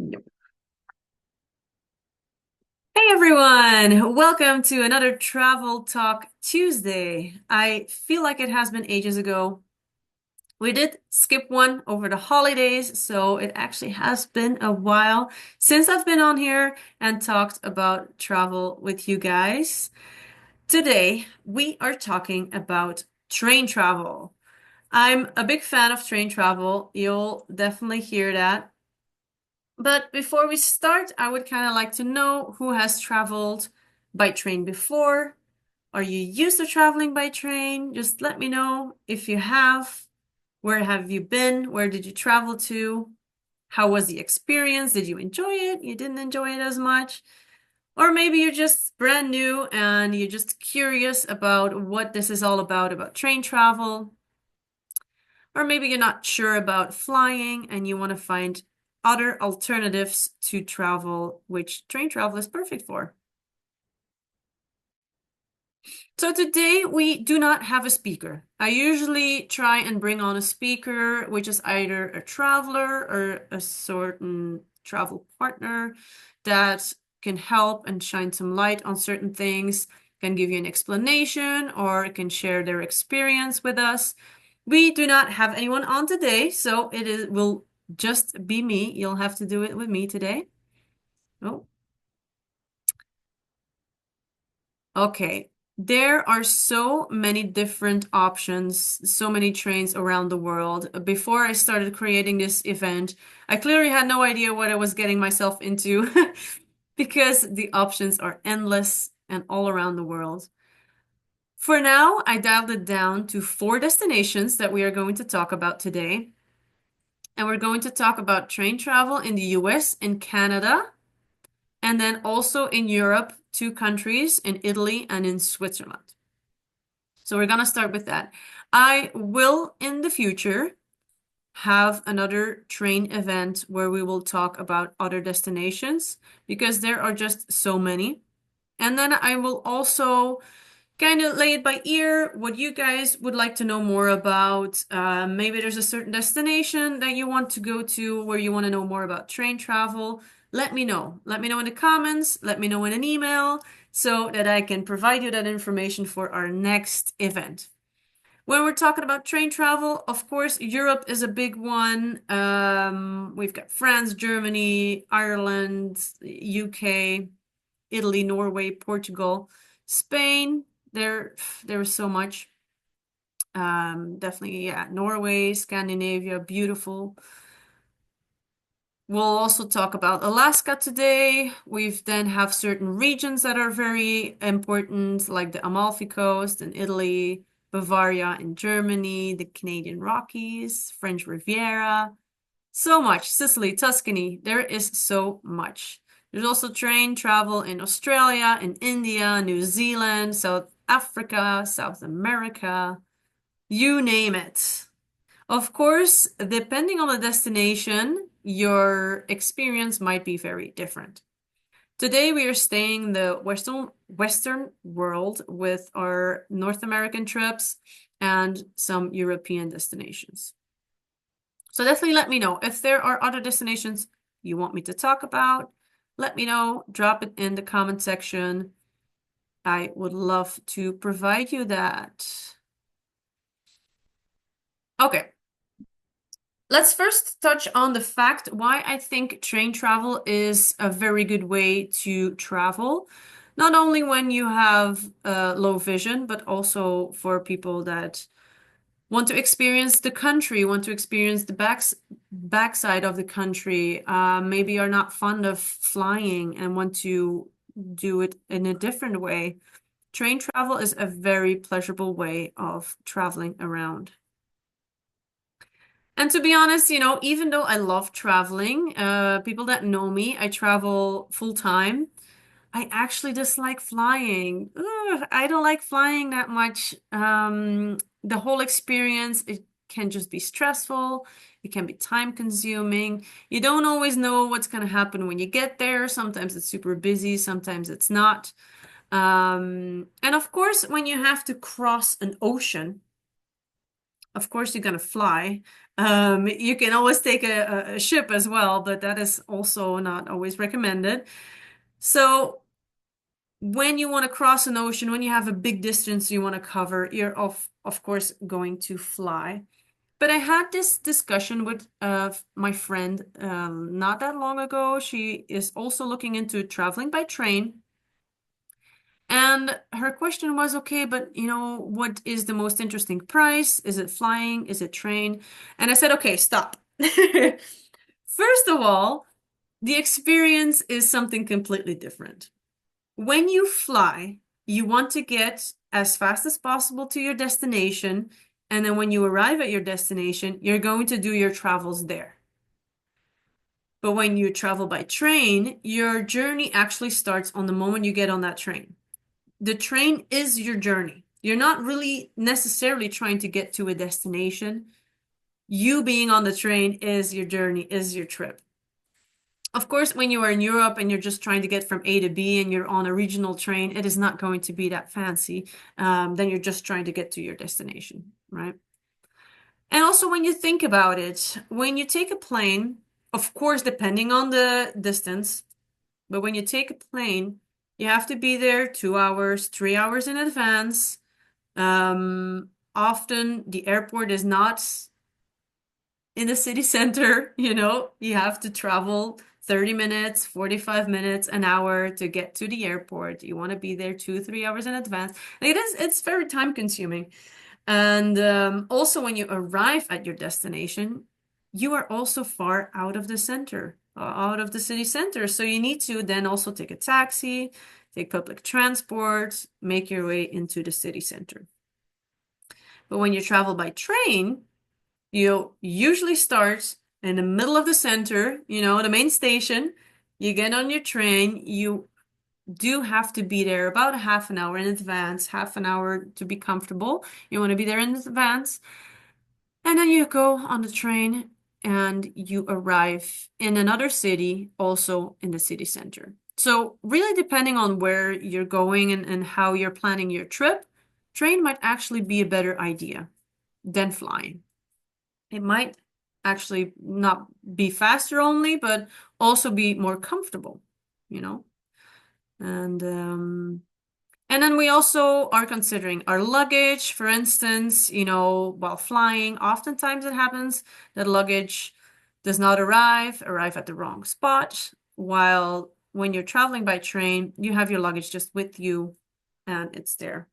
Yep. Hey everyone, welcome to another Travel Talk Tuesday. I feel like it has been ages ago. We did skip one over the holidays, so it actually has been a while since I've been on here and talked about travel with you guys. Today, we are talking about train travel. I'm a big fan of train travel. You'll definitely hear that. But before we start, I would kind of like to know who has traveled by train before. Are you used to traveling by train? Just let me know if you have. Where have you been? Where did you travel to? How was the experience? Did you enjoy it? You didn't enjoy it as much? Or maybe you're just brand new and you're just curious about what this is all about train travel. Or maybe you're not sure about flying and you want to find other alternatives to travel, which train travel is perfect for. So today we do not have a speaker. I usually try and bring on a speaker, which is either a traveler or a certain travel partner that can help and shine some light on certain things, can give you an explanation, or can share their experience with us. We do not have anyone on today, so will just be me. You'll have to do it with me today. Oh, okay. There are so many different options, so many trains around the world. Before I started creating this event, I clearly had no idea what I was getting myself into because the options are endless and all around the world. For now, I dialed it down to four destinations that we are going to talk about today. And we're going to talk about train travel in the US and Canada, and then also in Europe, two countries, in Italy and in Switzerland. So we're going to start with that. I will, in the future, have another train event where we will talk about other destinations because there are just so many. And then I will also kind of lay it by ear what you guys would like to know more about. Maybe there's a certain destination that you want to go to where you want to know more about train travel. Let me know. Let me know in the comments. Let me know in an email so that I can provide you that information for our next event. When we're talking about train travel, of course, Europe is a big one. We've got France, Germany, Ireland, UK, Italy, Norway, Portugal, Spain. There was so much. Definitely, yeah, Norway, Scandinavia, beautiful. We'll also talk about Alaska today. We've then have certain regions that are very important, like the Amalfi Coast in Italy, Bavaria in Germany, the Canadian Rockies, French Riviera. So much. Sicily, Tuscany. There is so much. There's also train travel in Australia, in India, New Zealand, South Africa, South America. You name it. Of course, depending on the destination, your experience might be very different. Today we are staying in the Western world with our North American trips and some European destinations. So definitely let me know if there are other destinations you want me to talk about. Let me know, drop it in the comment section. I would love to provide you that. Okay, let's first touch on the fact why I think train travel is a very good way to travel. Not only when you have low vision, but also for people that want to experience the country, want to experience the backside of the country, maybe are not fond of flying and want to do it in a different way. Train travel is a very pleasurable way of traveling around. And to be honest, even though I love traveling, people that know me, I travel full time. I actually dislike flying. Ugh, I don't like flying that much. The whole experience, it can just be stressful. It can be time consuming. You don't always know what's going to happen when you get there. Sometimes it's super busy, sometimes it's not. And of course, when you have to cross an ocean, of course you're going to fly. You can always take a ship as well, but that is also not always recommended. So when you want to cross an ocean, when you have a big distance you want to cover, you're of course going to fly. But I had this discussion with my friend not that long ago. She is also looking into traveling by train. And her question was, okay, but what is the most interesting price? Is it flying? Is it train? And I said, okay, stop. First of all, the experience is something completely different. When you fly, you want to get as fast as possible to your destination. And then when you arrive at your destination, you're going to do your travels there. But when you travel by train, your journey actually starts on the moment you get on that train. The train is your journey. You're not really necessarily trying to get to a destination. You being on the train is your journey, is your trip. Of course, when you are in Europe and you're just trying to get from A to B and you're on a regional train, it is not going to be that fancy. Then you're just trying to get to your destination, right? And also, when you think about it, when you take a plane, of course, depending on the distance, but when you take a plane, you have to be there 2 hours, 3 hours in advance. Often the airport is not in the city center, you have to travel 30 minutes, 45 minutes, an hour to get to the airport. You want to be there 2, 3 hours in advance. It's very time consuming. And also when you arrive at your destination, you are also far out of the center, out of the city center. So you need to then also take a taxi, take public transport, make your way into the city center. But when you travel by train, you usually start in the middle of the center, the main station. You get on your train, you do have to be there about a half an hour in advance, half an hour to be comfortable. You want to be there in advance. And then you go on the train and you arrive in another city, also in the city center. So really depending on where you're going and how you're planning your trip, train might actually be a better idea than flying. It might actually not be faster only, but also be more comfortable, you know? And and then we also are considering our luggage, for instance, while flying, oftentimes it happens that luggage does not arrive at the wrong spot, while when you're traveling by train, you have your luggage just with you and it's there.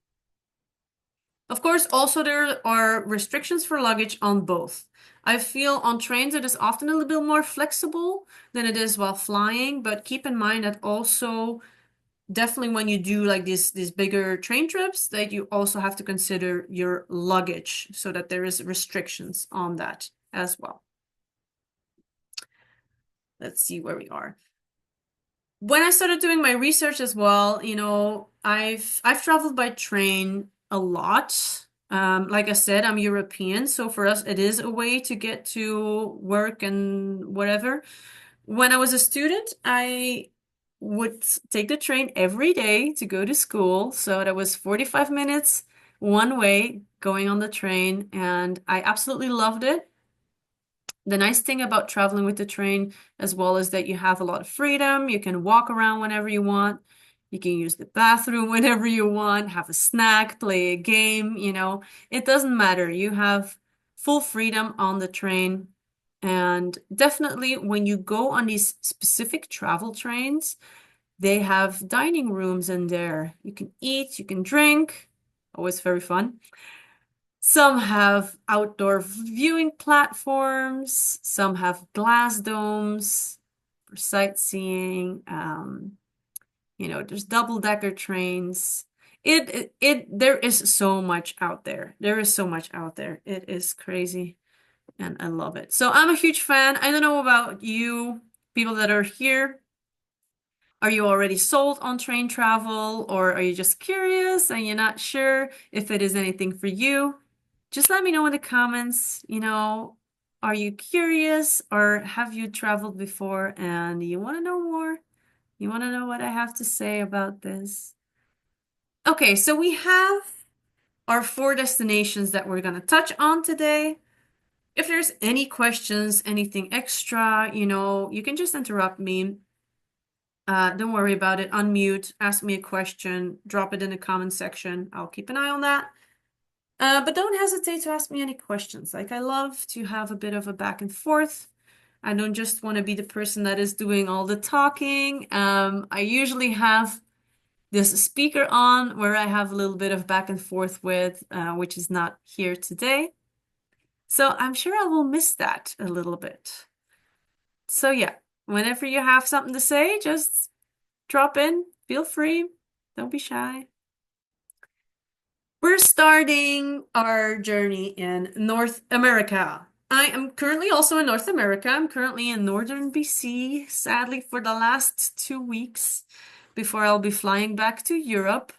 Of course, also there are restrictions for luggage on both. I feel on trains it is often a little bit more flexible than it is while flying, but keep in mind that also definitely when you do like these bigger train trips, that you also have to consider your luggage so that there is restrictions on that as well. Let's see where we are. When I started doing my research as well, I've traveled by train a lot. Like I said, I'm European, so for us it is a way to get to work and whatever. When I was a student, I would take the train every day to go to school. So that was 45 minutes one way going on the train, and I absolutely loved it. The nice thing about traveling with the train as well is that you have a lot of freedom. You can walk around whenever you want. You can use the bathroom whenever you want, have a snack, play a game, It doesn't matter. You have full freedom on the train. And definitely when you go on these specific travel trains, they have dining rooms in there. You can eat, you can drink. Always very fun. Some have outdoor viewing platforms, some have glass domes for sightseeing. There's double-decker trains. There is so much out there. There is so much out there. It is crazy, and I love it. So I'm a huge fan. I don't know about you, people that are here. Are you already sold on train travel, or are you just curious and you're not sure if it is anything for you? Just let me know in the comments, are you curious or have you traveled before and you want to know more? You want to know what I have to say about this? Okay, so we have our 4 destinations that we're going to touch on today. If there's any questions, anything extra, you can just interrupt me. Don't worry about it. Unmute, ask me a question, drop it in the comment section. I'll keep an eye on that. But don't hesitate to ask me any questions. Like, I love to have a bit of a back and forth. I don't just want to be the person that is doing all the talking. I usually have this speaker on where I have a little bit of back and forth with, which is not here today. So I'm sure I will miss that a little bit. So yeah, whenever you have something to say, just drop in. Feel free. Don't be shy. We're starting our journey in North America. I am currently also in North America. I'm currently in northern BC, sadly, for the last 2 weeks before I'll be flying back to Europe.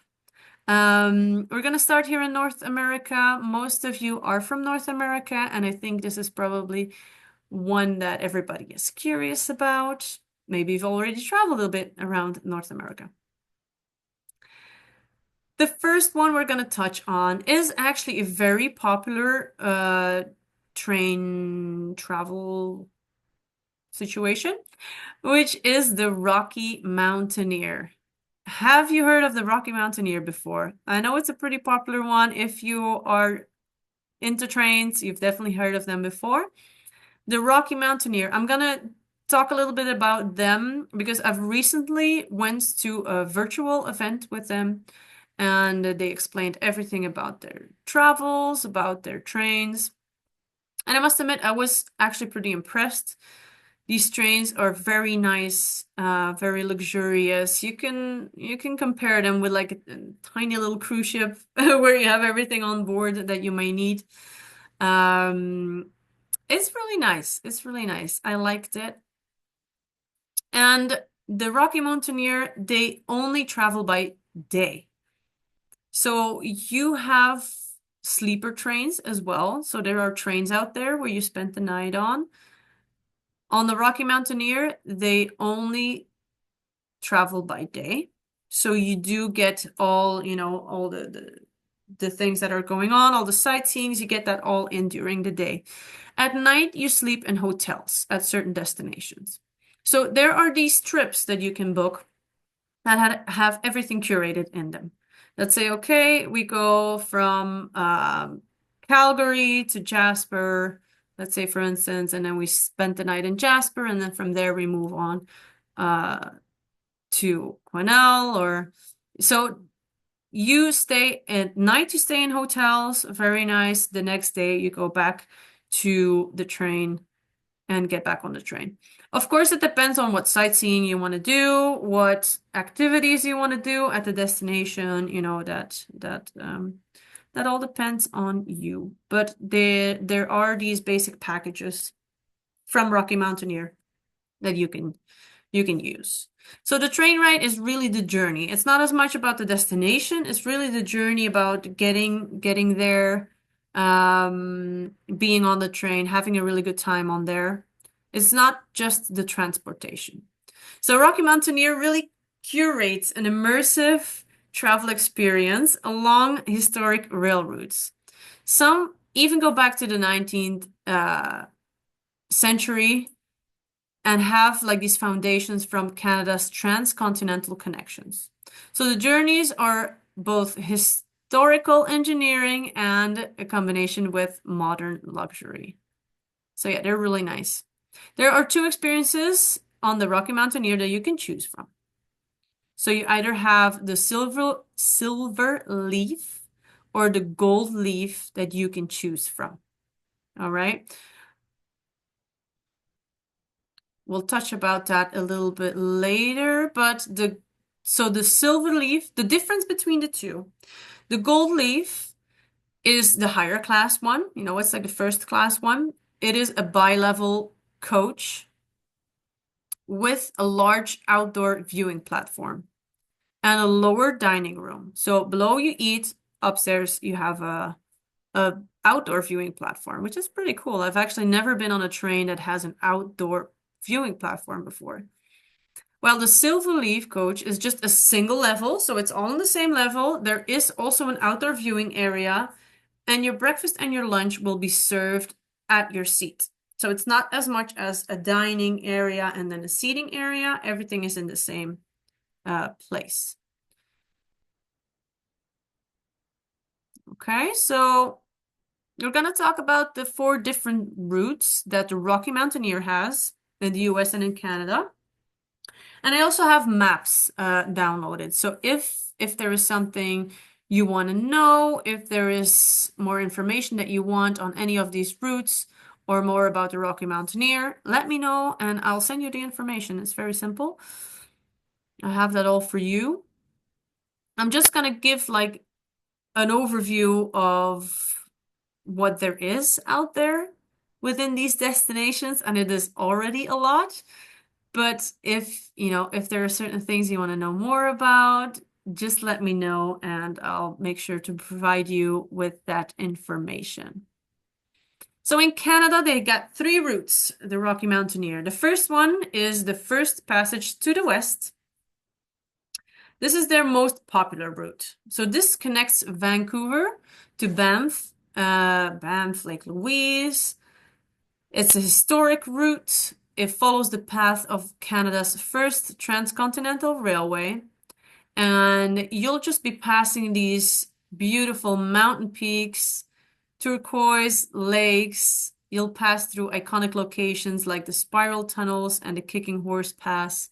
We're going to start here in North America. Most of you are from North America, and I think this is probably one that everybody is curious about. Maybe you've already traveled a bit around North America. The first one we're going to touch on is actually a very popular train travel situation, which is the Rocky Mountaineer. Have you heard of the Rocky Mountaineer before? I know it's a pretty popular one. If you are into trains, you've definitely heard of them before. The Rocky Mountaineer, I'm gonna talk a little bit about them because I've recently went to a virtual event with them and they explained everything about their travels, about their trains. And I must admit, I was actually pretty impressed. These trains are very nice, very luxurious. You can compare them with like a tiny little cruise ship where you have everything on board that you may need. It's really nice. It's really nice. I liked it. And the Rocky Mountaineer, they only travel by day. So you have sleeper trains as well. So there are trains out there where you spend the night on. On the Rocky Mountaineer, they only travel by day. So you do get all, all the things that are going on, all the sightseeings, you get that all in during the day. At night, you sleep in hotels at certain destinations. So there are these trips that you can book that have everything curated in them. Let's say, okay, we go from Calgary to Jasper, let's say, for instance, and then we spend the night in Jasper, and then from there we move on to Quesnel, or so you stay at night, you stay in hotels, very nice. The next day you go back to the train and get back on the train. Of course, it depends on what sightseeing you want to do, what activities you want to do at the destination, that all depends on you. But there are these basic packages from Rocky Mountaineer that you can use. So the train ride is really the journey. It's not as much about the destination. It's really the journey about getting there, being on the train, having a really good time on there. It's not just the transportation. So Rocky Mountaineer really curates an immersive travel experience along historic rail routes. Some even go back to the 19th century and have like these foundations from Canada's transcontinental connections. So the journeys are both historical engineering and a combination with modern luxury. So yeah, they're really nice. There are two experiences on the Rocky Mountaineer that you can choose from. So you either have the silver leaf or the gold leaf that you can choose from. All right. We'll touch about that a little bit later, but the silver leaf, the difference between the two, the gold leaf is the higher class one. It's like the first class one. It is a bi-level coach with a large outdoor viewing platform and a lower dining room. So below you eat, upstairs you have a outdoor viewing platform, which is pretty cool. I've actually never been on a train that has an outdoor viewing platform before. Well, the Silver Leaf coach is just a single level, so it's all on the same level. There is also an outdoor viewing area, and your breakfast and your lunch will be served at your seat. So it's not as much as a dining area and then a seating area. Everything is in the same place. Okay, so we're going to talk about the 4 different routes that the Rocky Mountaineer has in the US and in Canada. And I also have maps downloaded. So if there is something you want to know, if there is more information that you want on any of these routes or more about the Rocky Mountaineer, let me know and I'll send you the information. It's very simple. I have that all for you. I'm just going to give like an overview of what there is out there within these destinations, and it is already a lot. But if, if there are certain things you want to know more about, just let me know and I'll make sure to provide you with that information. So in Canada, they got 3 routes, the Rocky Mountaineer. The first one is the first passage to the west. This is their most popular route. So this connects Vancouver to Banff, Banff, Lake Louise. It's a historic route. It follows the path of Canada's first transcontinental railway. And you'll just be passing these beautiful mountain peaks, turquoise lakes. You'll pass through iconic locations like the Spiral Tunnels and the Kicking Horse Pass.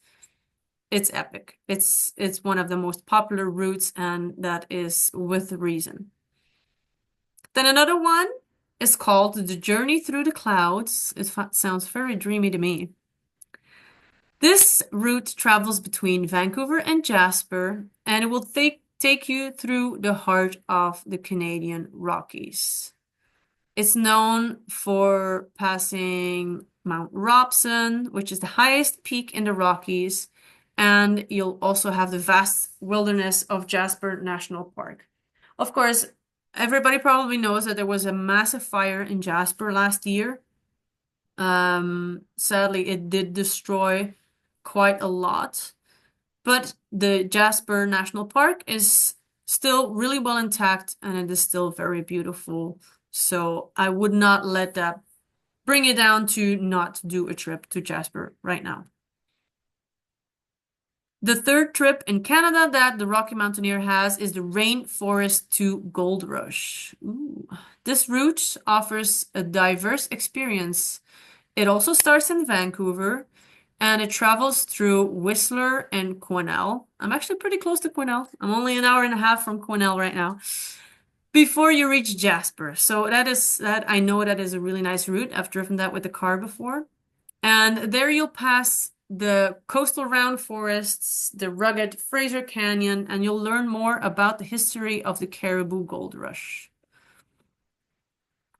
It's epic. It's one of the most popular routes, and that is with reason. Then another one is called The Journey Through the Clouds. It sounds very dreamy to me. This route travels between Vancouver and Jasper, and it will take you through the heart of the Canadian Rockies. It's known for passing Mount Robson, which is the highest peak in the Rockies, and you'll also have the vast wilderness of Jasper National Park. Of course, everybody probably knows that there was a massive fire in Jasper last year. Sadly, it did destroy quite a lot, but the Jasper National Park is still really well intact and it is still very beautiful. So I would not let that bring it down to not do a trip to Jasper right now. The third trip in Canada that the Rocky Mountaineer has is the Rainforest to Gold Rush. Ooh. This route offers a diverse experience. It also starts in Vancouver and it travels through Whistler and Quesnel. I'm actually pretty close to Quesnel. I'm only an hour and a half from Quesnel right now before you reach Jasper. So I know that is a really nice route. I've driven that with the car before. And there you'll pass the coastal round forests, the rugged Fraser Canyon, and you'll learn more about the history of the Caribou Gold Rush.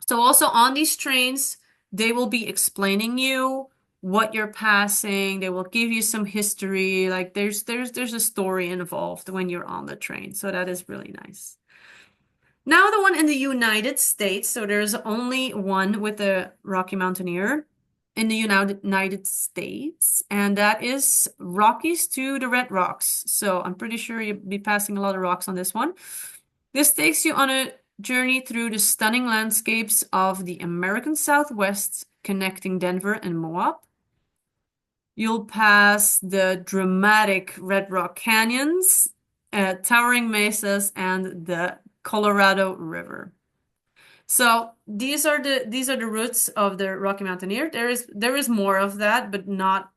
So also on these trains, they will be explaining you what you're passing. They will give you some history. Like there's a story involved when you're on the train. So that is really nice. Now the one in the United States. So there's only one with the Rocky Mountaineer in the United States, and that is Rockies to the Red Rocks. So I'm pretty sure you'll be passing a lot of rocks on this one. This takes you on a journey through the stunning landscapes of the American Southwest, connecting Denver and Moab. You'll pass the dramatic Red Rock Canyons, towering mesas, and the Colorado River. So these are the routes of the Rocky Mountaineer. There is more of that, but not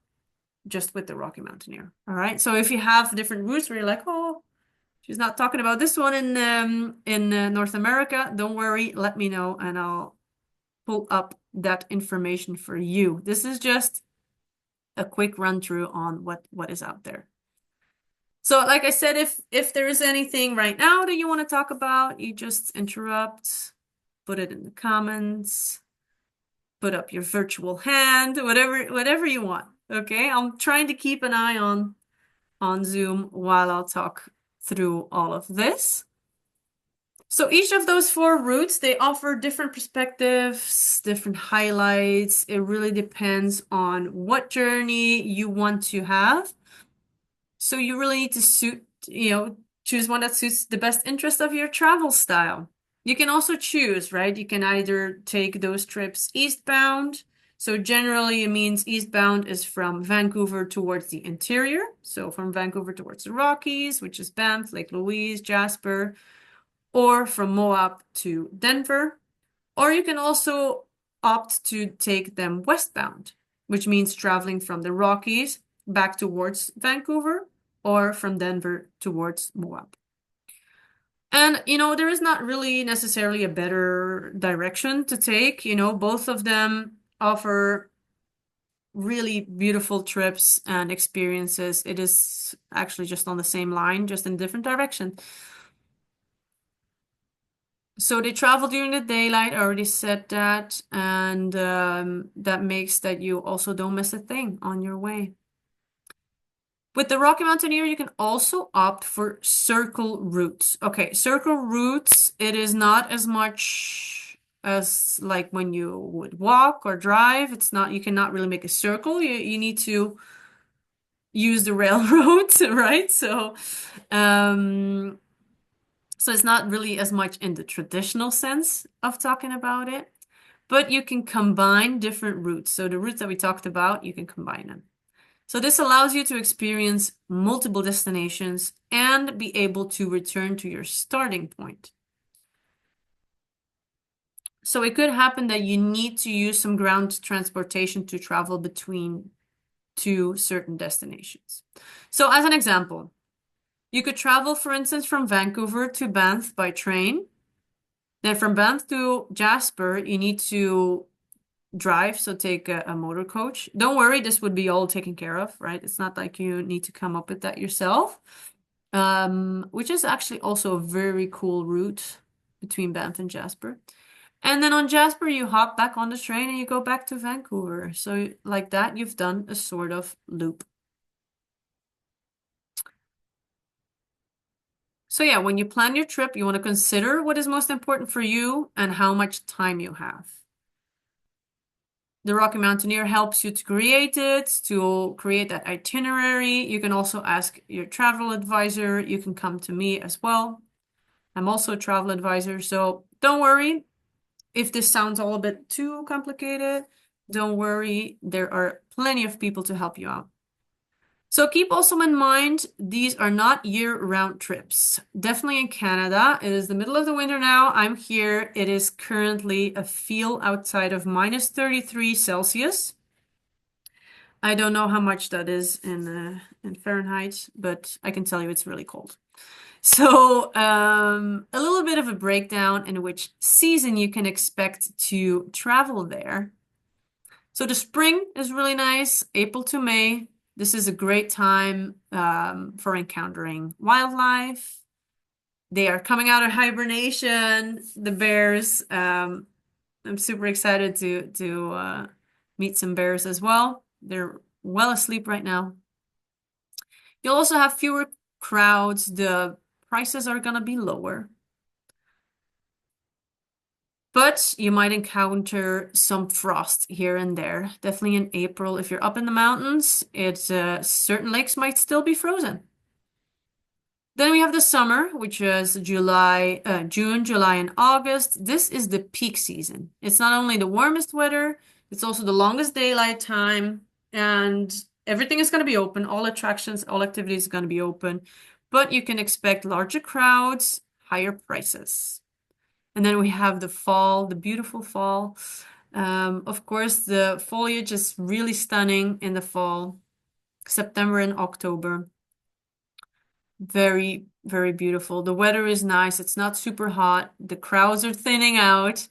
just with the Rocky Mountaineer. All right. So if you have different routes where you're like, oh, she's not talking about this one in North America, don't worry. Let me know, and I'll pull up that information for you. This is just a quick run through on what is out there. So like I said, if there is anything right now that you want to talk about, you just interrupt. Put it in the comments, put up your virtual hand, whatever you want. Okay, I'm trying to keep an eye on Zoom while I'll talk through all of this. So each of those 4 routes, they offer different perspectives, different highlights. It really depends on what journey you want to have. So you really need to choose one that suits the best interest of your travel style. You can also choose, right? You can either take those trips eastbound. So generally, it means eastbound is from Vancouver towards the interior. So from Vancouver towards the Rockies, which is Banff, Lake Louise, Jasper, or from Moab to Denver. Or you can also opt to take them westbound, which means traveling from the Rockies back towards Vancouver or from Denver towards Moab. And, there is not really necessarily a better direction to take. Both of them offer really beautiful trips and experiences. It is actually just on the same line, just in different direction. So they travel during the daylight, I already said that, and that makes that you also don't miss a thing on your way. With the Rocky Mountaineer, you can also opt for circle routes. Okay, circle routes, it is not as much as like when you would walk or drive. It's not, you cannot really make a circle. You need to use the railroad, right? Um, so it's not really as much in the traditional sense of talking about it, but you can combine different routes. So the routes that we talked about, you can combine them. So this allows you to experience multiple destinations and be able to return to your starting point. So it could happen that you need to use some ground transportation to travel between two certain destinations. So as an example, you could travel, for instance, from Vancouver to Banff by train. Then from Banff to Jasper, you need to drive, so take a motor coach. Don't worry, this would be all taken care of, right? It's not like you need to come up with that yourself, which is actually also a very cool route between Banff and Jasper. And then on Jasper, you hop back on the train and you go back to Vancouver. So like that, you've done a sort of loop. So yeah, when you plan your trip, you want to consider what is most important for you and how much time you have. The Rocky Mountaineer helps you to create it, to create that itinerary. You can also ask your travel advisor. You can come to me as well. I'm also a travel advisor, so don't worry if this sounds all a bit too complicated. Don't worry, there are plenty of people to help you out. So keep also in mind, these are not year-round trips. Definitely in Canada. It is the middle of the winter now. I'm here. It is currently a feel outside of minus 33 Celsius. I don't know how much that is in Fahrenheit, but I can tell you it's really cold. So a little bit of a breakdown in which season you can expect to travel there. So the spring is really nice, April to May. This is a great time for encountering wildlife. They are coming out of hibernation, the bears. I'm super excited to meet some bears as well. They're well asleep right now. You'll also have fewer crowds. The prices are gonna be lower. But you might encounter some frost here and there. Definitely in April, if you're up in the mountains, certain lakes might still be frozen. Then we have the summer, which is June, July, and August. This is the peak season. It's not only the warmest weather, it's also the longest daylight time, and everything is going to be open. All attractions, all activities are going to be open, but you can expect larger crowds, higher prices. And then we have the fall, the beautiful fall. Of course, the foliage is really stunning in the fall, September and October. Very, very beautiful. The weather is nice. It's not super hot. The crowds are thinning out.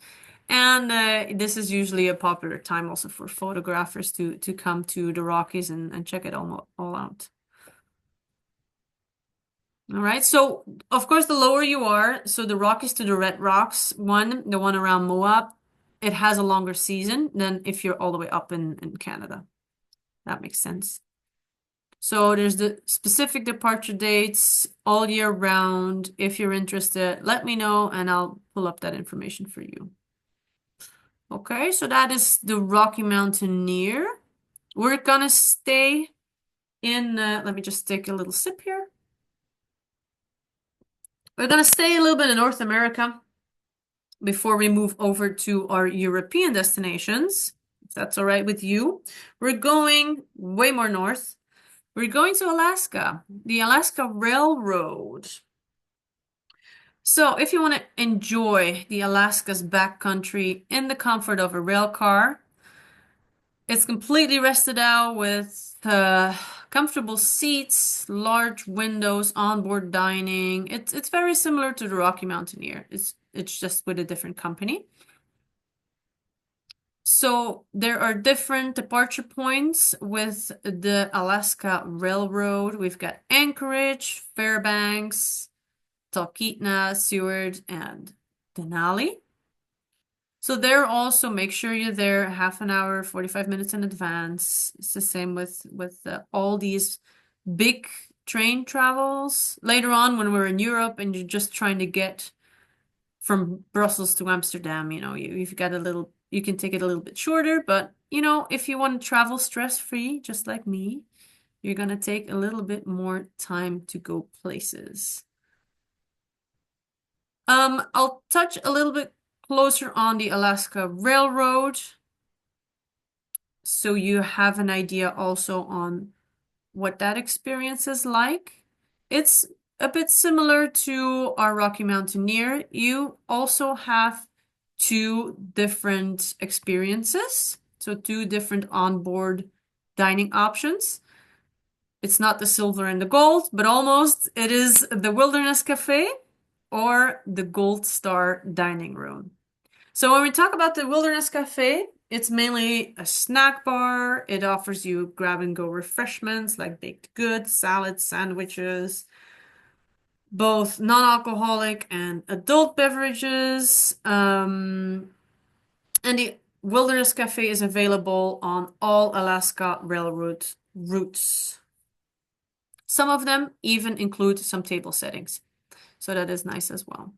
And this is usually a popular time also for photographers to come to the Rockies and check it all out. All right. So, of course, the lower you are, so the Rockies to the Red Rocks one, the one around Moab, it has a longer season than if you're all the way up in Canada. That makes sense. So there's the specific departure dates all year round. If you're interested, let me know and I'll pull up that information for you. Okay, so that is the Rocky Mountaineer. We're gonna stay in, let me just take a little sip here. We're gonna stay a little bit in North America. before we move over to our European destinations, if that's all right with you. We're going way more north. We're going to Alaska, the Alaska Railroad. So, if you want to enjoy the Alaska's backcountry in the comfort of a rail car, it's completely rested out with comfortable seats, large windows, onboard dining. It's very similar to the Rocky Mountaineer. It's just with a different company. So there are different departure points with the Alaska Railroad. We've got Anchorage, Fairbanks, Talkeetna, Seward, and Denali. So there also make sure you're there half an hour, 45 minutes in advance. It's the same with all these big train travels. Later on, when we're in Europe and you're just trying to get from Brussels to Amsterdam, you've got you can take it a little bit shorter, but if you want to travel stress-free, just like me, you're gonna take a little bit more time to go places. I'll touch a little bit closer on the Alaska Railroad, so you have an idea also on what that experience is like. It's a bit similar to our Rocky Mountaineer. You also have two different experiences, so two different onboard dining options. It's not the silver and the gold, but almost. It is the Wilderness Cafe or the Gold Star Dining Room. So when we talk about the Wilderness Cafe, it's mainly a snack bar. It offers you grab-and-go refreshments like baked goods, salads, sandwiches, both non-alcoholic and adult beverages. And the Wilderness Cafe is available on all Alaska Railroad routes. Some of them even include some table settings, so that is nice as well.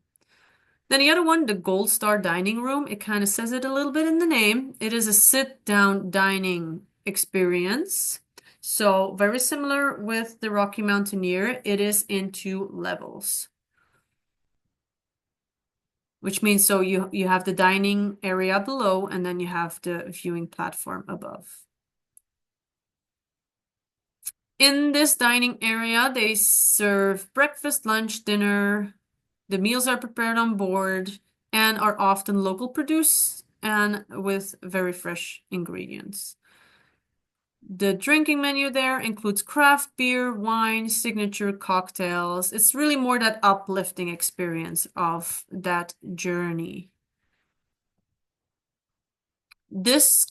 Then the other one, the Gold Star Dining Room, it kind of says it a little bit in the name. It is a sit-down dining experience. So very similar with the Rocky Mountaineer, it is in two levels. Which means so you have the dining area below and then you have the viewing platform above. In this dining area, they serve breakfast, lunch, dinner. The meals are prepared on board and are often local produced and with very fresh ingredients. The drinking menu there includes craft beer, wine, signature cocktails. It's really more that uplifting experience of that journey. This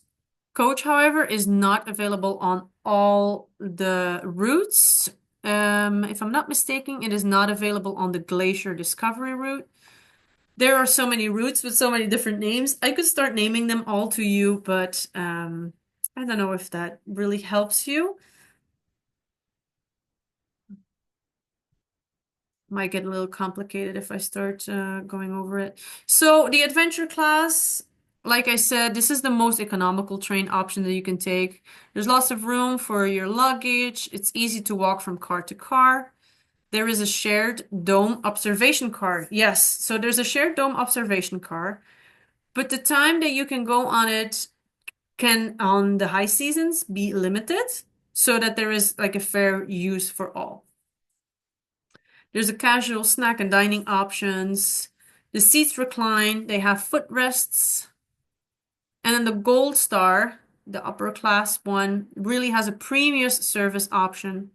coach, however, is not available on all the routes. If I'm not mistaken, it is not available on the Glacier Discovery route. There are so many routes with so many different names. I could start naming them all to you, but I don't know if that really helps you. Might get a little complicated if I start going over it. So the adventure class, like I said, this is the most economical train option that you can take. There's lots of room for your luggage. It's easy to walk from car to car. There is a shared dome observation car. Yes, so there's a shared dome observation car, but the time that you can go on it can, on the high seasons, be limited so that there is like a fair use for all. There's a casual snack and dining options. The seats recline. They have footrests. And then the Gold Star, the upper class one, really has a premium service option.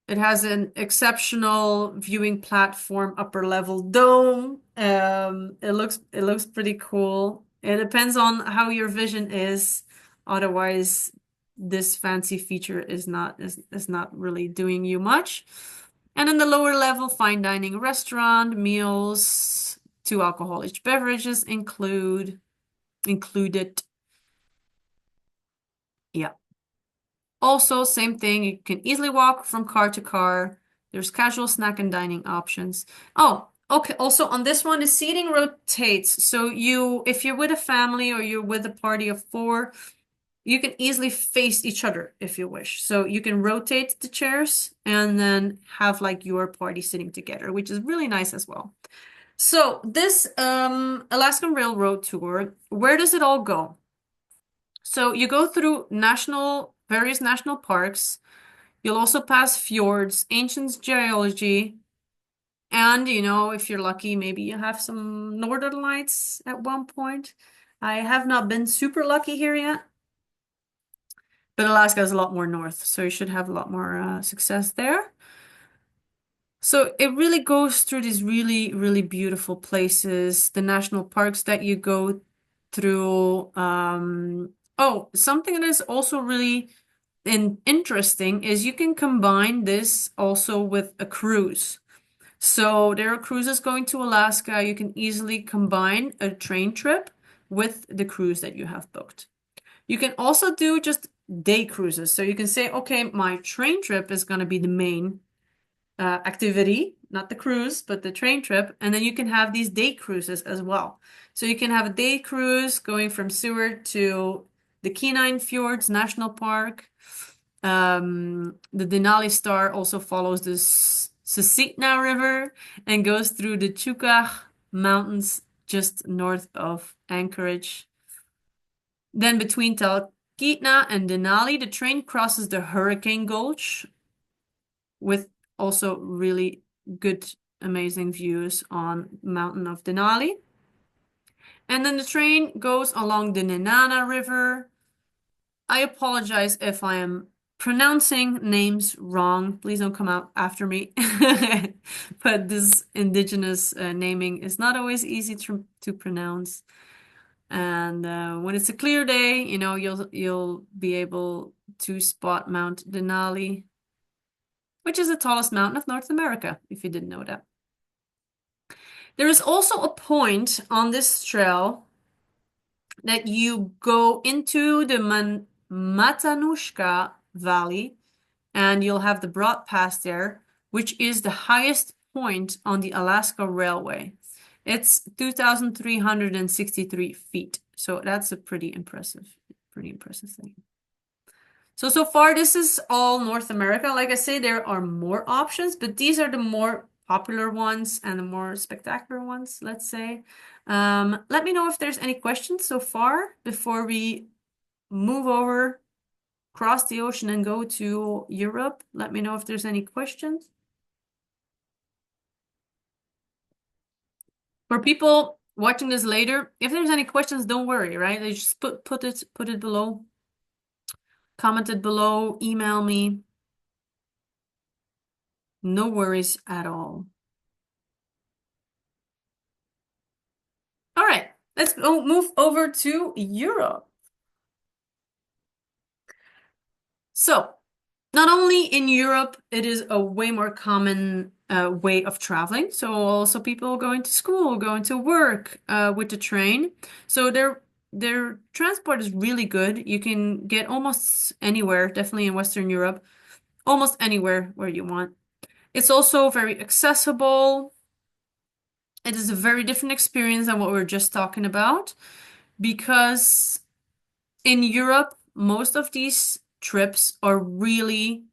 It has an exceptional viewing platform, upper level dome. It looks pretty cool. It depends on how your vision is. Otherwise, this fancy feature is not really doing you much. And in the lower level, fine dining restaurant, meals, 2 alcoholic beverages included. Yeah. Also, same thing, you can easily walk from car to car. There's casual snack and dining options. Oh, okay. Also on this one, the seating rotates. So if you're with a family or you're with a party of 4, you can easily face each other if you wish. So you can rotate the chairs and then have like your party sitting together, which is really nice as well. So this Alaskan Railroad tour, where does it all go? So you go through various national parks. You'll also pass fjords, ancient geology, and if you're lucky, maybe you have some northern lights at one point. I have not been super lucky here yet, but Alaska is a lot more north, so you should have a lot more success there. So it really goes through these really, really beautiful places, the national parks that you go through. Oh, something that is also really interesting is you can combine this also with a cruise. So there are cruises going to Alaska. You can easily combine a train trip with the cruise that you have booked. You can also do just day cruises. So you can say, okay, my train trip is going to be the main activity, not the cruise, but the train trip. And then you can have these day cruises as well. So you can have a day cruise going from Seward to the Kenai Fjords National Park. The Denali Star also follows the Susitna River and goes through the Chukach Mountains just north of Anchorage. Then between Talkeetna and Denali, the train crosses the Hurricane Gulch with also really good, amazing views on Mountain of Denali. And then the train goes along the Nenana River. I apologize if I am pronouncing names wrong. Please don't come out after me. But this indigenous naming is not always easy to pronounce. And when it's a clear day, you'll be able to spot Mount Denali, which is the tallest mountain of North America, if you didn't know that. There is also a point on this trail that you go into the Matanushka Valley, and you'll have the Broad Pass there, which is the highest point on the Alaska Railway. It's 2,363 feet, so that's a pretty impressive thing. So far, this is all North America. Like I say, there are more options, but these are the more popular ones and the more spectacular ones, let's say. Let me know if there's any questions so far before we move over, cross the ocean and go to Europe. Let me know if there's any questions. For people watching this later, if there's any questions, don't worry, right? They just put it below. Comment it below, email me. No worries at all. All right, let's move over to Europe. So, not only in Europe, it is a way more common way of traveling. So also people going to school, going to work with the train. So their transport is really good. You can get almost anywhere, definitely in Western Europe, almost anywhere where you want. It's also very accessible. It is a very different experience than what we were just talking about because in Europe, most of these trips are really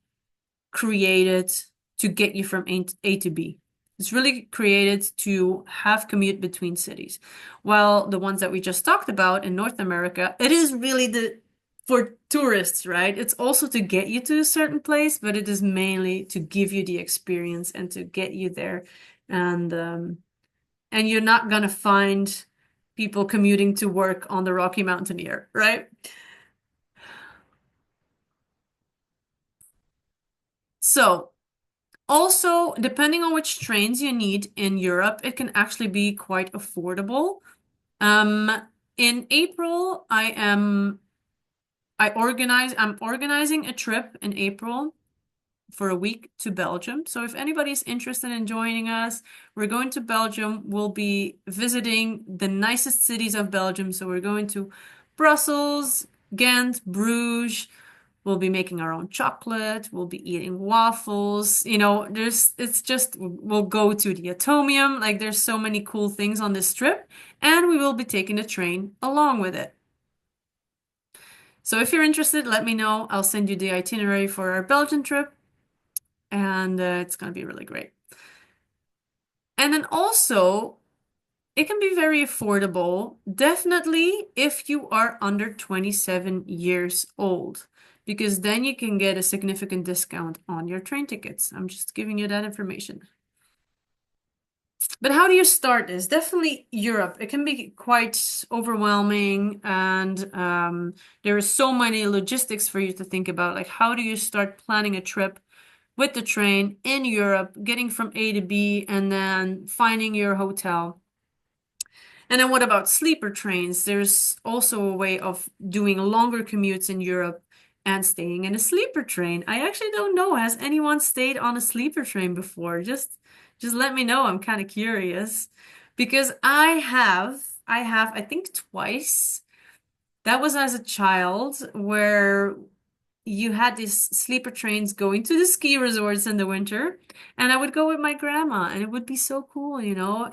created to get you from A to B. It's really created to have commute between cities. While the ones that we just talked about in North America, it is really for tourists, right? It's also to get you to a certain place, but it is mainly to give you the experience and to get you there. And you're not gonna find people commuting to work on the Rocky Mountaineer, right? So also, depending on which trains you need in Europe, it can actually be quite affordable. Um, in April, I'm organizing a trip in April for a week to Belgium. So if anybody's interested in joining us, we're going to Belgium. We'll be visiting the nicest cities of Belgium. So we're going to Brussels, Ghent, Bruges. We'll be making our own chocolate. We'll be eating waffles. We'll go to the Atomium. Like, there's so many cool things on this trip, and we will be taking the train along with it. So if you're interested, let me know. I'll send you the itinerary for our Belgian trip, and it's going to be really great. And then also, It can be very affordable, definitely if you are under 27 years old, because then you can get a significant discount on your train tickets. I'm just giving you that information. But how do you start this? Definitely Europe. It can be quite overwhelming, and there are so many logistics for you to think about. Like, how do you start planning a trip with the train in Europe, getting from A to B, and then finding your hotel? And then what about sleeper trains? There's also a way of doing longer commutes in Europe and staying in a sleeper train. I actually don't know. Has anyone stayed on a sleeper train before? Just let me know. I'm kind of curious because I think twice. That was as a child where you had these sleeper trains going to the ski resorts in the winter, and I would go with my grandma, and it would be so cool, you know.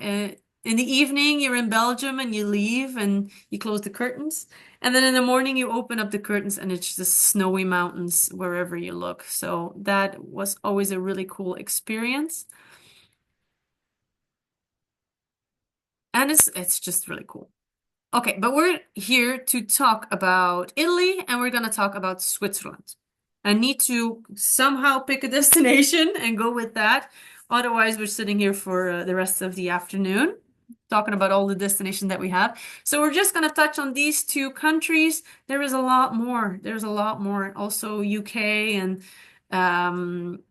In the evening, you're in Belgium and you leave and you close the curtains, and then in the morning you open up the curtains and it's just snowy mountains wherever you look. So that was always a really cool experience, and it's just really cool. Okay, but we're here to talk about Italy and we're going to talk about Switzerland. I need to somehow pick a destination and go with that. Otherwise, we're sitting here for the rest of the afternoon talking about all the destinations that we have. So we're just going to touch on these two countries. There is a lot more. There's a lot more. Also UK and um,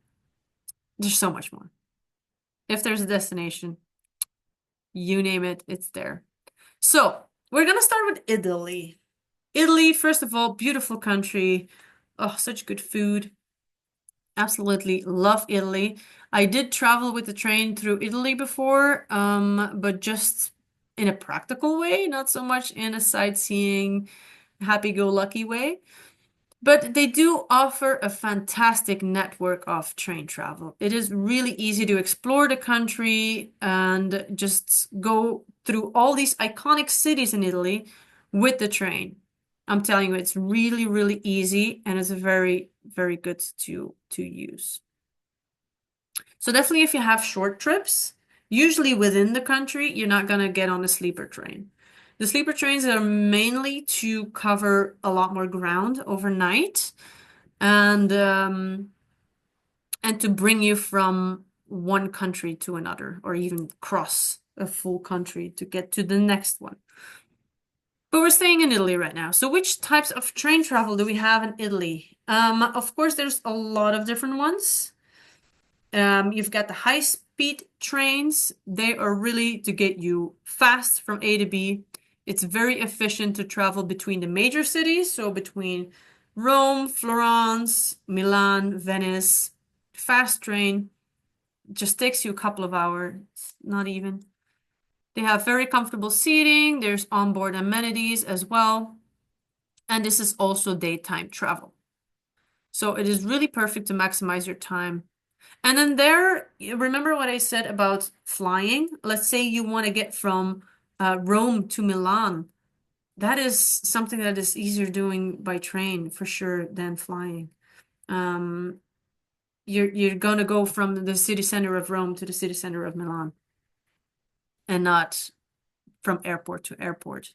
there's so much more. If there's a destination, you name it, it's there. So we're gonna start with Italy. Italy, first of all, beautiful country. Oh, such good food. Absolutely love Italy. I did travel with the train through Italy before, but just in a practical way, not so much in a sightseeing, happy-go-lucky way. But they do offer a fantastic network of train travel. It is really easy to explore the country and just go through all these iconic cities in Italy with the train. I'm telling you, it's really, really easy and it's very, very good to use. So definitely if you have short trips, usually within the country, you're not gonna get on a sleeper train. The sleeper trains are mainly to cover a lot more ground overnight and to bring you from one country to another or even cross a full country to get to the next one. But we're staying in Italy right now. So which types of train travel do we have in Italy? Of course, there's a lot of different ones. You've got the high-speed trains. They are really to get you fast from A to B. It's very efficient to travel between the major cities, so between Rome, Florence, Milan, Venice. Fast train just takes you a couple of hours, not even. They have very comfortable seating. There's onboard amenities as well. And this is also daytime travel. So it is really perfect to maximize your time. And then there, remember what I said about flying? Let's say you want to get from Rome to Milan. That is something that is easier doing by train for sure than flying. Um, you're gonna go from the city center of Rome to the city center of Milan and not from airport to airport.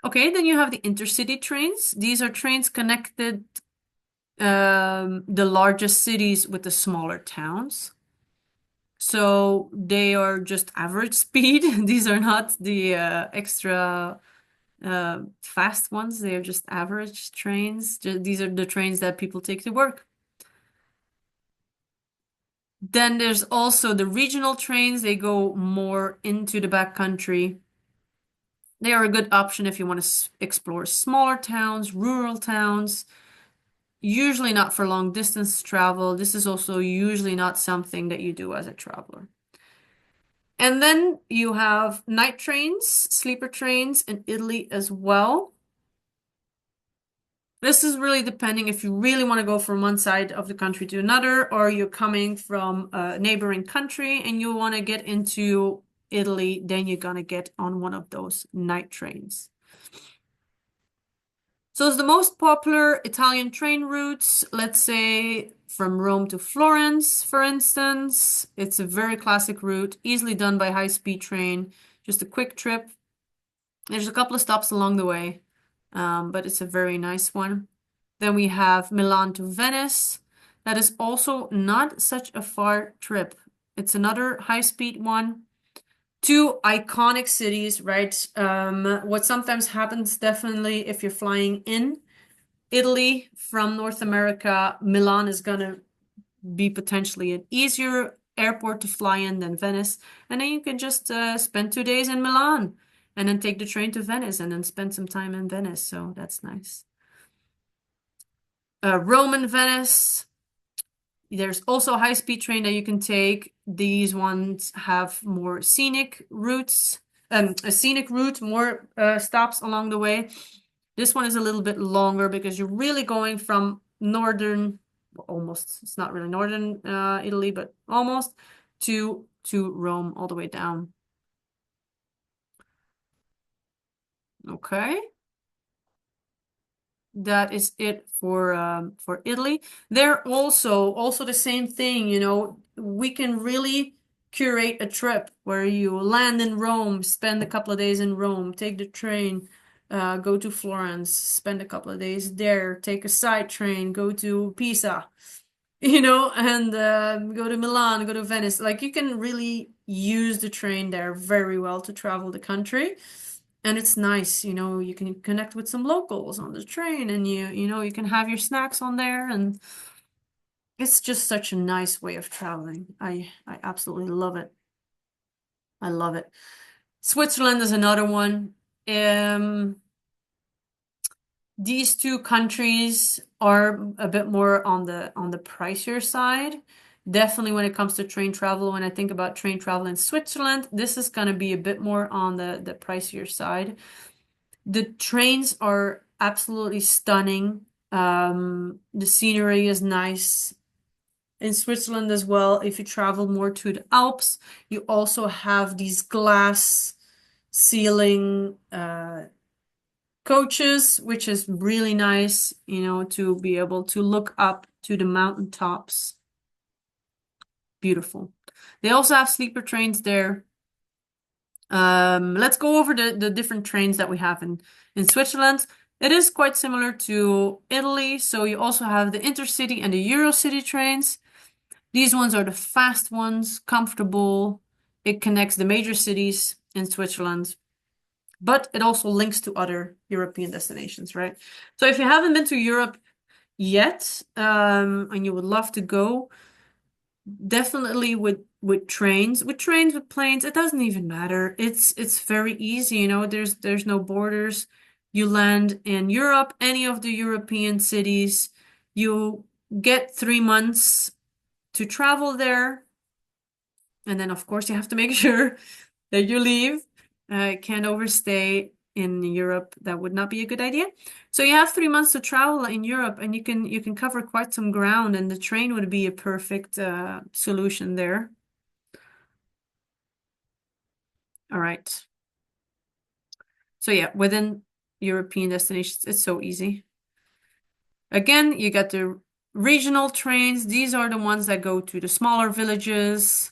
Okay, then you have the intercity trains. These are trains connected the largest cities with the smaller towns. So they are just average speed. These are not the extra fast ones. They are just average trains. These are the trains that people take to work. Then there's also the regional trains. They go more into the backcountry. They are a good option if you want to explore smaller towns, rural towns. Usually not for long distance travel. This is also usually not something that you do as a traveler. And then you have night trains, sleeper trains in Italy as well. This is really depending if you really want to go from one side of the country to another, or you're coming from a neighboring country and you want to get into Italy, then you're gonna get on one of those night trains. So it's the most popular Italian train routes, let's say from Rome to Florence, for instance. It's a very classic route, easily done by high-speed train. just a quick trip. There's a couple of stops along the way, but it's a very nice one. Then we have Milan to Venice. That is also not such a far trip. It's another high-speed one. Two iconic cities, right? What sometimes happens definitely if you're flying in Italy from North America, Milan is gonna be potentially an easier airport to fly in than Venice. And then you can just spend 2 days in Milan and then take the train to Venice and then spend some time in Venice. So that's nice. Rome and Venice. There's also a high-speed train that you can take. These ones have more scenic routes, a scenic route, more stops along the way. This one is a little bit longer because you're really going from northern, well, almost, it's not really northern Italy, but almost to Rome all the way down. Okay. That is it for Italy. They're also the same thing, you know, we can really curate a trip where you land in Rome, spend a couple of days in Rome, take the train, go to Florence, spend a couple of days there, take a side train, go to Pisa, you know, and go to Milan, go to Venice. Like you can really use the train there very well to travel the country. And it's nice, you know, you can connect with some locals on the train and you know, you can have your snacks on there and it's just such a nice way of traveling. I absolutely love it. I love it. Switzerland is another one. Um, these two countries are a bit more on the pricier side. Definitely when it comes to train travel, when I think about train travel in Switzerland, this is going to be a bit more on the pricier side. The trains are absolutely stunning. The scenery is nice. In Switzerland as well, if you travel more to the Alps, you also have these glass ceiling coaches, which is really nice, you know, to be able to look up to the mountain tops. Beautiful. They also have sleeper trains there. Let's go over the different trains that we have in Switzerland. It is quite similar to Italy, so you also have the Intercity and the Eurocity trains. These ones are the fast ones, comfortable. It connects the major cities in Switzerland, but it also links to other European destinations, right? So if you haven't been to Europe yet, and you would love to go, definitely with trains, with planes, it doesn't even matter. It's very easy, you know, there's no borders. You land in Europe, any of the European cities, you get 3 months to travel there. And then of course you have to make sure that you leave. Can't overstay in Europe. That would not be a good idea. So you have 3 months to travel in Europe, and you can cover quite some ground, and the train would be a perfect solution there. All right. So yeah, within European destinations, it's so easy. Again, you got the regional trains. These are the ones that go to the smaller villages.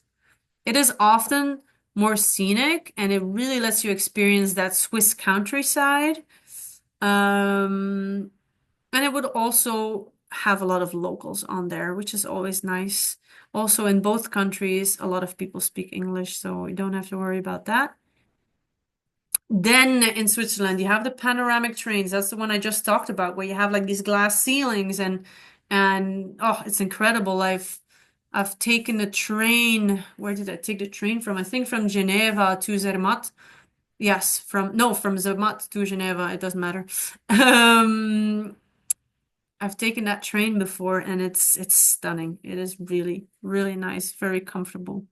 It is often more scenic, and it really lets you experience that Swiss countryside. And it would also have a lot of locals on there, which is always nice. Also, in both countries, a lot of people speak English, so you don't have to worry about that. Then in Switzerland, you have the panoramic trains. That's the one I just talked about, where you have like these glass ceilings and oh, it's incredible. I've taken a train. Where did I take the train from? I think from Geneva to Zermatt. Yes, from Zermatt to Geneva. It doesn't matter. I've taken that train before and it's stunning. It is really, really nice, very comfortable.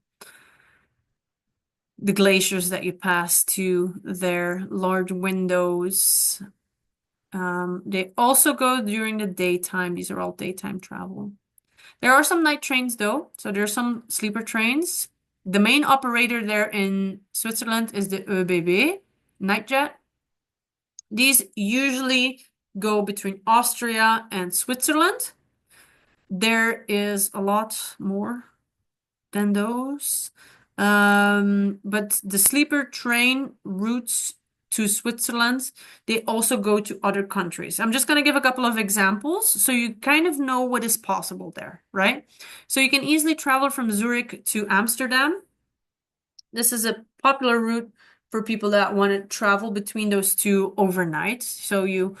The glaciers that you pass to their large windows. They also go during the daytime. These are all daytime travel. There are some night trains though, so there are some sleeper trains. The main operator there in Switzerland is the ÖBB, Nightjet. These usually go between Austria and Switzerland. There is a lot more than those. But the sleeper train routes to Switzerland, they also go to other countries. I'm just going to give a couple of examples so you kind of know what is possible there, right? So you can easily travel from Zurich to Amsterdam. This is a popular route for people that want to travel between those two overnight. So you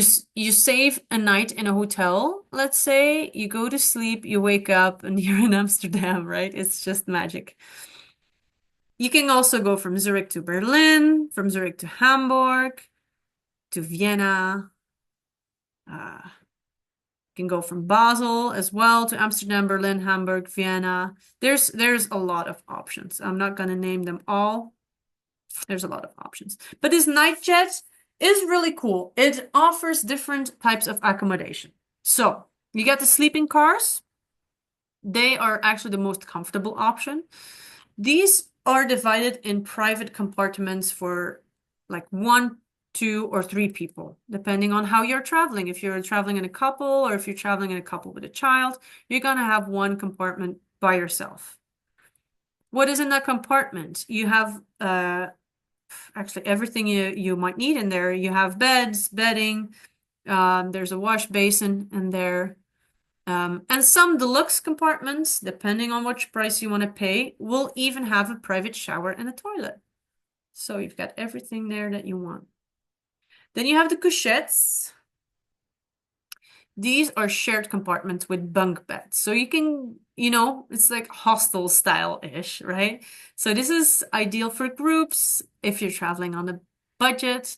save a night in a hotel, let's say, you go to sleep, you wake up, and you're in Amsterdam, right? It's just magic. You can also go from Zurich to Berlin, from Zurich to Hamburg, to Vienna. You can go from Basel as well to Amsterdam, Berlin, Hamburg, Vienna. There's a lot of options. I'm not going to name them all. There's a lot of options. But this night jet is really cool. It offers different types of accommodation. So you get the sleeping cars. They are actually the most comfortable option. These are divided in private compartments for like one, two, or three people, depending on how you're traveling. If you're traveling in a couple or if you're traveling in a couple with a child, you're gonna have one compartment by yourself. What is in that compartment? You have actually everything you might need in there. You have beds, bedding, there's a wash basin in there. And some deluxe compartments, depending on which price you want to pay, will even have a private shower and a toilet. So you've got everything there that you want. Then you have the couchettes. These are shared compartments with bunk beds. So you can, it's like hostel style-ish, right? So this is ideal for groups if you're traveling on a budget.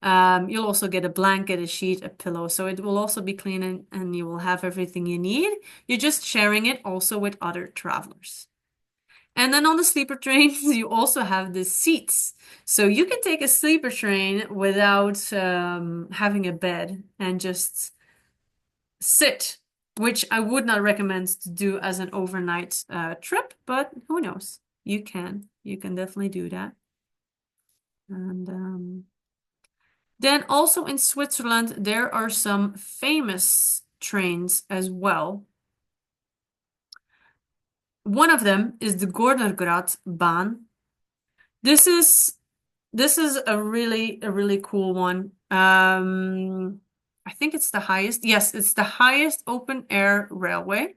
You'll also get a blanket, a sheet, a pillow. So it will also be clean and you will have everything you need. You're just sharing it also with other travelers. And then on the sleeper trains, you also have the seats. So you can take a sleeper train without having a bed and just sit, which I would not recommend to do as an overnight trip, but who knows? You can. You can definitely do that. And then also in Switzerland, there are some famous trains as well. One of them is the Gornergrat Bahn. This is a really cool one. I think it's the highest. Yes, it's the highest open air railway.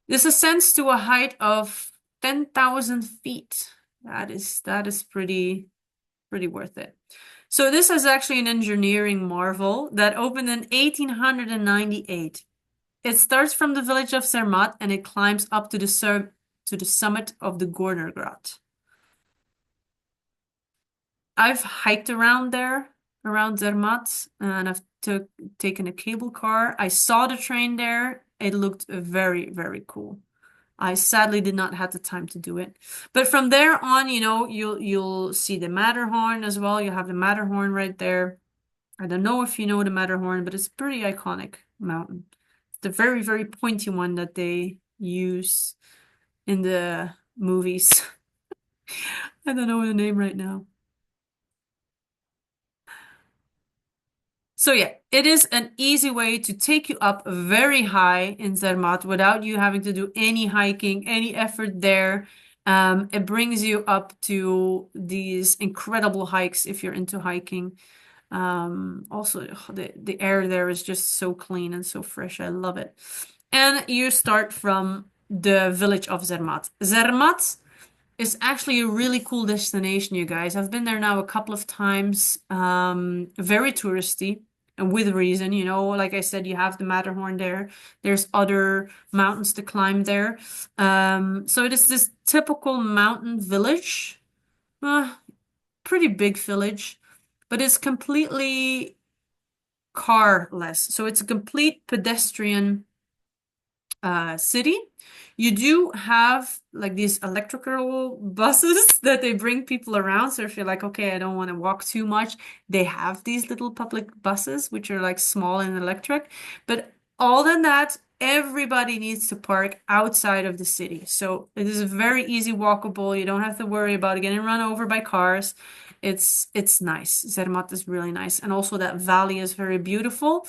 This ascends to a height of 10,000 feet. That is pretty worth it. So this is actually an engineering marvel that opened in 1898. It starts from the village of Zermatt and it climbs up to the summit of the Gornergrat. I've hiked around there, around Zermatt, and I've taken a cable car. I saw the train there. It looked very, very cool. I sadly did not have the time to do it. But from there on, you'll see the Matterhorn as well. You have the Matterhorn right there. I don't know if you know the Matterhorn, but it's a pretty iconic mountain. It's the very, very pointy one that they use in the movies. I don't know the name right now. So yeah, it is an easy way to take you up very high in Zermatt without you having to do any hiking, any effort there. It brings you up to these incredible hikes if you're into hiking. Also, the air there is just so clean and so fresh. I love it. And you start from the village of Zermatt. Zermatt is actually a really cool destination, you guys. I've been there now a couple of times. Very touristy. And with reason, like I said, you have the Matterhorn there. There's other mountains to climb there. So it is this typical mountain village. Pretty big village, but it's completely carless. So it's a complete pedestrian city. You do have like these electrical buses that they bring people around. So if you're like, okay, I don't want to walk too much, they have these little public buses, which are like small and electric. But all than that, everybody needs to park outside of the city. So it is very easy walkable. You don't have to worry about getting run over by cars. It's nice. Zermatt is really nice. And also that valley is very beautiful.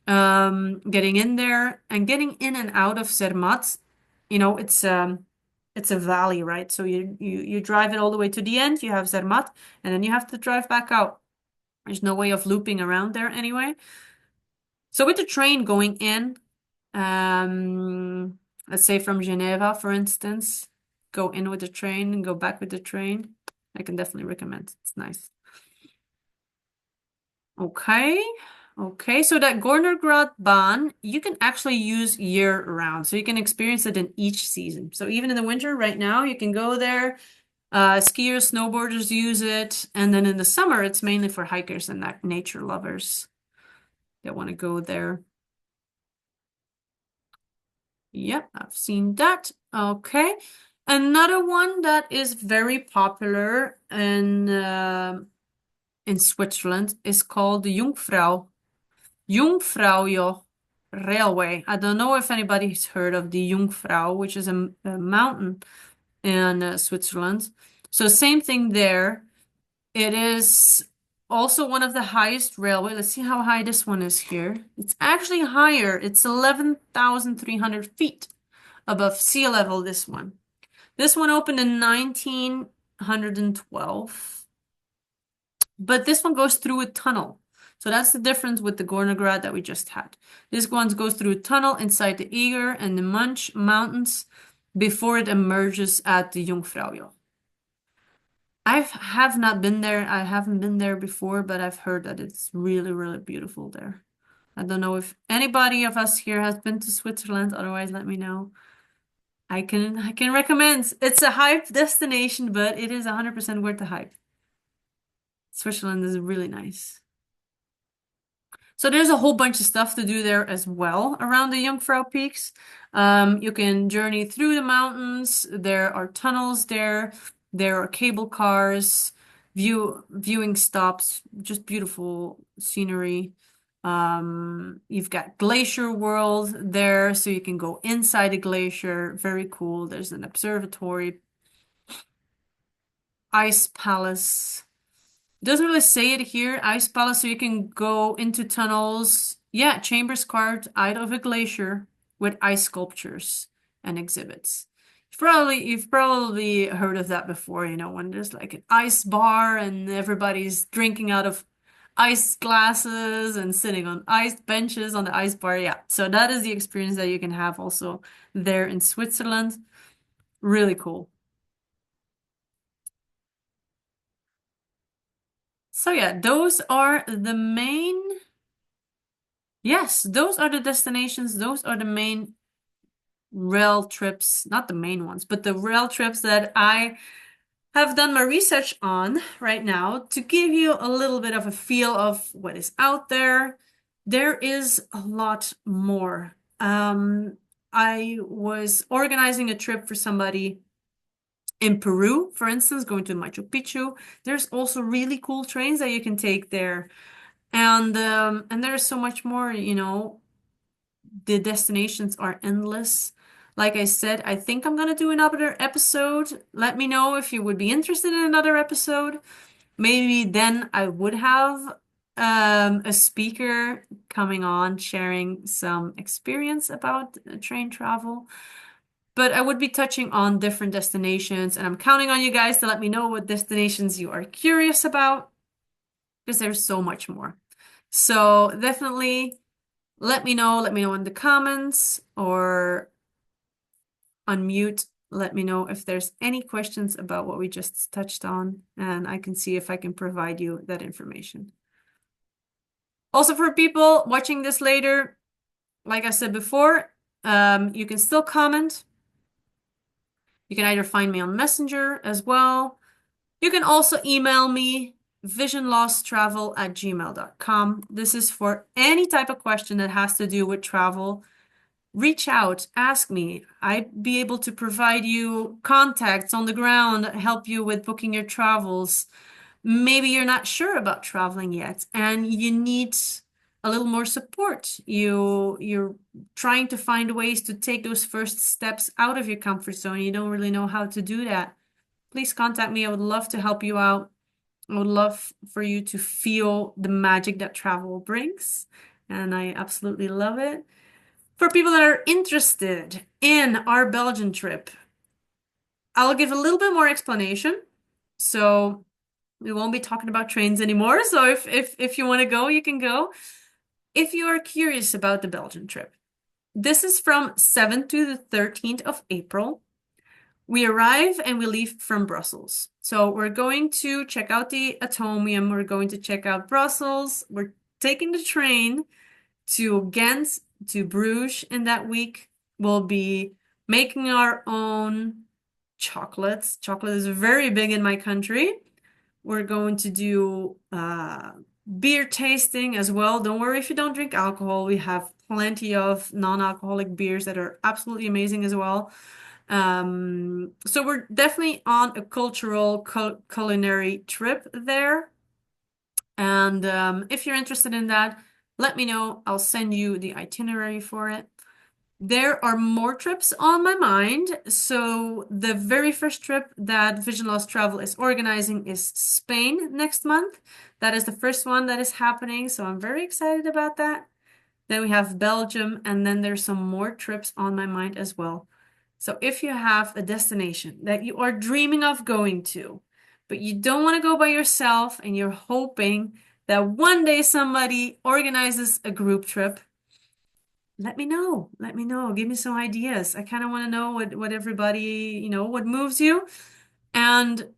Getting in there and getting in and out of Zermatt, it's it's a valley, right? So you drive it all the way to the end, you have Zermatt, and then you have to drive back out. There's no way of looping around there anyway. So with the train going in, let's say from Geneva, for instance, go in with the train and go back with the train. I can definitely recommend. It's nice. Okay. Okay, so that Gornergratbahn, you can actually use year round. So you can experience it in each season. So even in the winter, right now, you can go there. Skiers, snowboarders use it. And then in the summer, it's mainly for hikers and nature lovers that want to go there. Yep, I've seen that. Okay. Another one that is very popular in Switzerland is called the Jungfraujoch Railway. I don't know if anybody's heard of the Jungfrau, which is a mountain in Switzerland. So same thing there. It is also one of the highest railway. Let's see how high this one is here. It's actually higher. It's 11,300 feet above sea level, this one. This one opened in 1912, but this one goes through a tunnel. So that's the difference with the Gornergrat that we just had. This one goes through a tunnel inside the Eger and the Munch Mountains before it emerges at the Jungfraujoch. I have not been there. I haven't been there before, but I've heard that it's really, really beautiful there. I don't know if anybody of us here has been to Switzerland. Otherwise, let me know. I can recommend. It's a hype destination, but it is 100% worth the hype. Switzerland is really nice. So there's a whole bunch of stuff to do there as well around the Jungfrau Peaks. You can journey through the mountains. There are tunnels there. There are cable cars, viewing stops, just beautiful scenery. You've got Glacier World there, so you can go inside a glacier. Very cool. There's an observatory, ice palace. It doesn't really say it here, ice palace, so you can go into tunnels. Yeah, chambers carved out of a glacier with ice sculptures and exhibits. You've probably heard of that before, when there's like an ice bar and everybody's drinking out of ice glasses and sitting on ice benches on the ice bar. Yeah, so that is the experience that you can have also there in Switzerland. Really cool. So yeah, yes, those are the destinations. Those are the main rail trips, not the main ones, but the rail trips that I have done my research on right now to give you a little bit of a feel of what is out there. There is a lot more. I was organizing a trip for somebody in Peru, for instance, going to Machu Picchu. There's also really cool trains that you can take there. And there's so much more, the destinations are endless. Like I said, I think I'm gonna do another episode. Let me know if you would be interested in another episode. Maybe then I would have a speaker coming on sharing some experience about train travel. But I would be touching on different destinations, and I'm counting on you guys to let me know what destinations you are curious about, because there's so much more. So definitely let me know in the comments or unmute. Let me know if there's any questions about what we just touched on, and I can see if I can provide you that information. Also, for people watching this later, like I said before, you can still comment. You can either find me on Messenger as well. You can also email me, visionlosstravel@gmail.com. This is for any type of question that has to do with travel. Reach out, ask me. I'd be able to provide you contacts on the ground, help you with booking your travels. Maybe you're not sure about traveling yet and you need a little more support. You're trying to find ways to take those first steps out of your comfort zone. You don't really know how to do that. Please contact me. I would love to help you out. I would love for you to feel the magic that travel brings, and I absolutely love it. For people that are interested in our Belgian trip, I'll give a little bit more explanation. So we won't be talking about trains anymore. So if you want to go, you can go. If you are curious about the Belgian trip, this is from 7th to the 13th of April. We arrive and we leave from Brussels. So we're going to check out the Atomium. We're going to check out Brussels. We're taking the train to Ghent, to Bruges in that week. We'll be making our own chocolates. Chocolate is very big in my country. We're going to do beer tasting as well. Don't worry if you don't drink alcohol. We have plenty of non-alcoholic beers that are absolutely amazing as well. So we're definitely on a cultural culinary trip there. And if you're interested in that, let me know. I'll send you the itinerary for it. There are more trips on my mind. So the very first trip that Vision Loss Travel is organizing is Spain next month. That is the first one that is happening. So I'm very excited about that. Then we have Belgium, and then there's some more trips on my mind as well. So if you have a destination that you are dreaming of going to, but you don't want to go by yourself and you're hoping that one day somebody organizes a group trip, let me know. Let me know. Give me some ideas. I kind of want to know what everybody, what moves you. And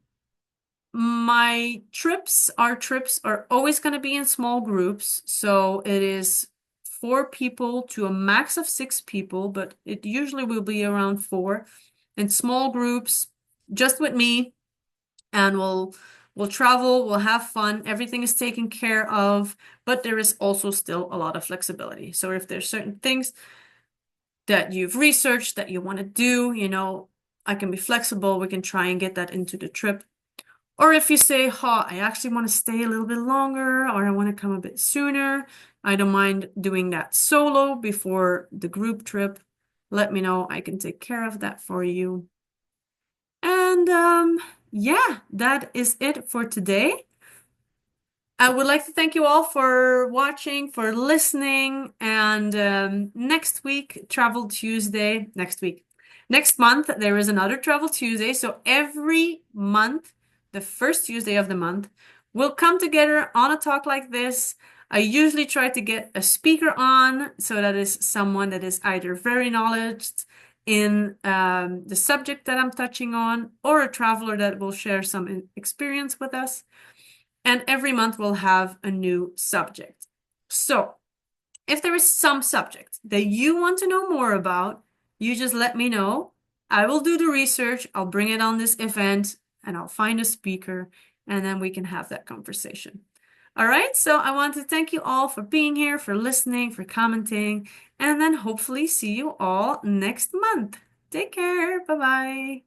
our trips are always going to be in small groups. So it is 4 people to a max of 6 people, but it usually will be around 4 in small groups, just with me. And we'll travel, we'll have fun. Everything is taken care of, but there is also still a lot of flexibility. So if there's certain things that you've researched that you want to do, I can be flexible. We can try and get that into the trip. Or if you say, I actually want to stay a little bit longer, or I want to come a bit sooner, I don't mind doing that solo before the group trip. Let me know. I can take care of that for you. And yeah, that is it for today. I would like to thank you all for watching, for listening, and next week, Travel Tuesday, next month, there is another Travel Tuesday. So every month, the first Tuesday of the month, we'll come together on a talk like this. I usually try to get a speaker on, so that is someone that is either very knowledgeable in the subject that I'm touching on, or a traveler that will share some experience with us. And every month we'll have a new subject. So if there is some subject that you want to know more about, you just let me know. I will do the research, I'll bring it on this event, and I'll find a speaker, and then we can have that conversation. All right, so I want to thank you all for being here, for listening, for commenting, and then hopefully see you all next month. Take care. Bye-bye.